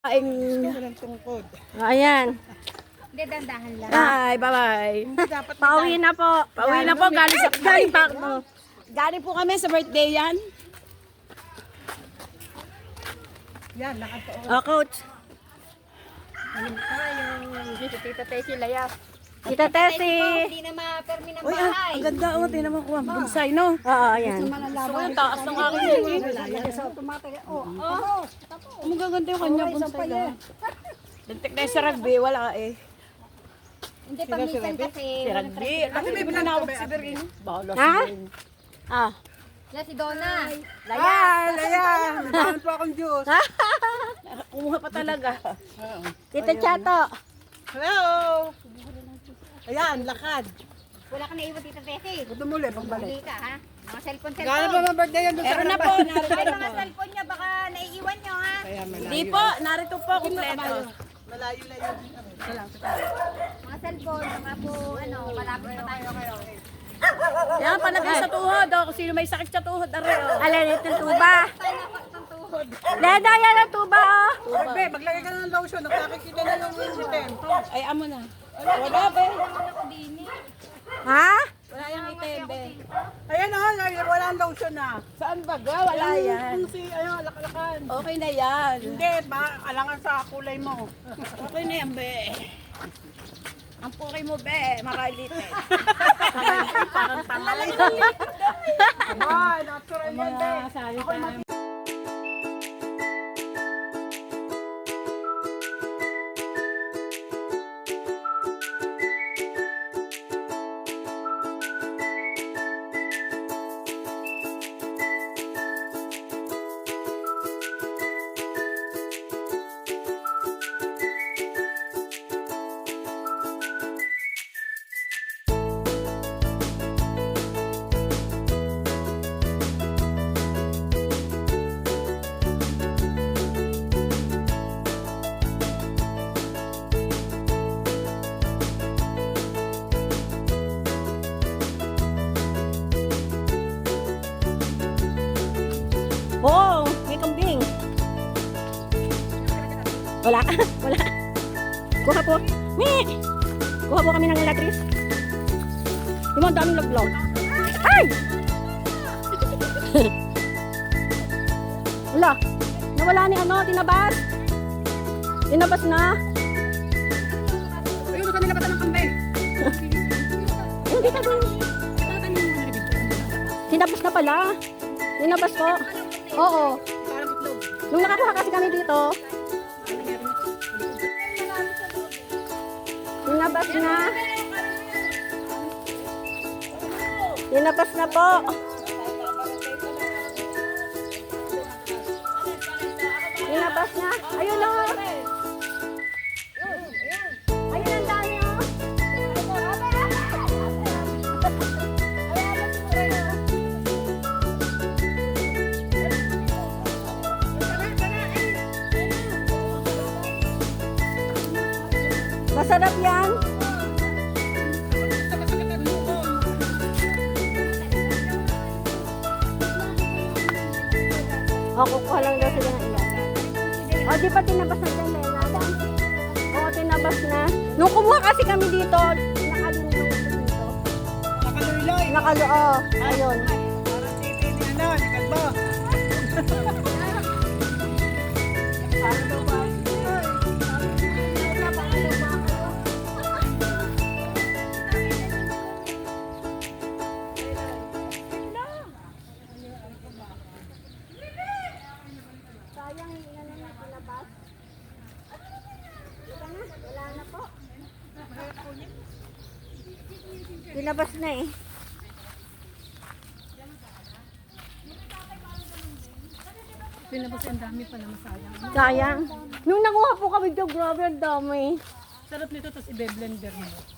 Walang tungkod. Ayan. Hindi, dandahan lang. Ay, bye-bye. Dapat Pauwi na po. Pauwi na po. Galing pa ako. galing po kami sa birthday yan. Yan, nakatoon. Oh, coach. Tita Tessie Layas. Tita Tessie. Hindi na ma-permi ng Uy, bahay. ang ganda. Oh, tingnan mo ko. Bonsai, no? Oo, ayan. Ang taas ng aking Ang magaganda yung kanya bonsai na. Lintik na yung sa rugby, wala eh. Hindi, pag-minsan kasi. Si rugby. Kasi may pinanawag si Bergin. Bahala Ha? si Bergin. Ah. Yan si Donna. Layan! Layan! Nagbahan po akong juice. Kumuha pa talaga. Tita Chato. Hello! Ayan, lakad. Wala ka naiwan, Tita Tessie. Ito muli, pagbalik. Hindi ka, ha? Mga cellphone. Gano'n pa ma-birthday yan doon sa Meron na po. Ay, mga cellphone niya, baka naiiwan niyo, ha? Kaya malayo. Hindi po. Narito po. Kompleto. Malayo-layo. Mga cellphone, baka po, malapit pa tayo kayo. Yan, palagay sa tuhod. Oh. Kung sino may sakit sa tuhod. Alin, ito yung tuba. Tayo napakit ng tuhod. Leda, yan ang tuba, oh. Be, maglagay ka ng lotion. Nakakikita na yung item. Ay, amo na. Wala, be. Ha? Wala yung item, be. Ayan o, wala ang lotion na. Saan ba? Wala yan. Si, ayun, laklakan. Okay na yan. Hindi, alangan sa kulay mo. Okay na yan, be. Ang pukay mo, be, makalitin. Parang talay. Ay, natural yan, be. Ako Oh, may kambing. Wala. Wala. Kuha po. Kuha po kami ng latris. Yung mga daming laglaw. Ay! Wala. Nawala ni tinabas. Tinabas na. ayun, kanila pa ng kambing. Hindi ka doon. Tinabas na pala. Tinabas ko. Oo. Nung nakakuha kasi kami dito, tinabas na. Tinabas na po. Tinabas na. Ayun o. Ayun ang dami o. Masarap yan. O, kukuha lang daw sila ng ilan. O, di pa tinabas na dyan, Lena? Oo, tinabas na. Nung kumuha kasi kami dito, nakalulong ito dito. Nakaluloy. Ayun. Parang titi ni ni Kalbo. Sayang, hindi na nila tinabas. Wala na po. Tinabas na eh. Pinabas ang dami pala masayang. Sayang. Nung nakuha po kami dito, grabe ang dami. Sarap nito, tapos i-blender mo.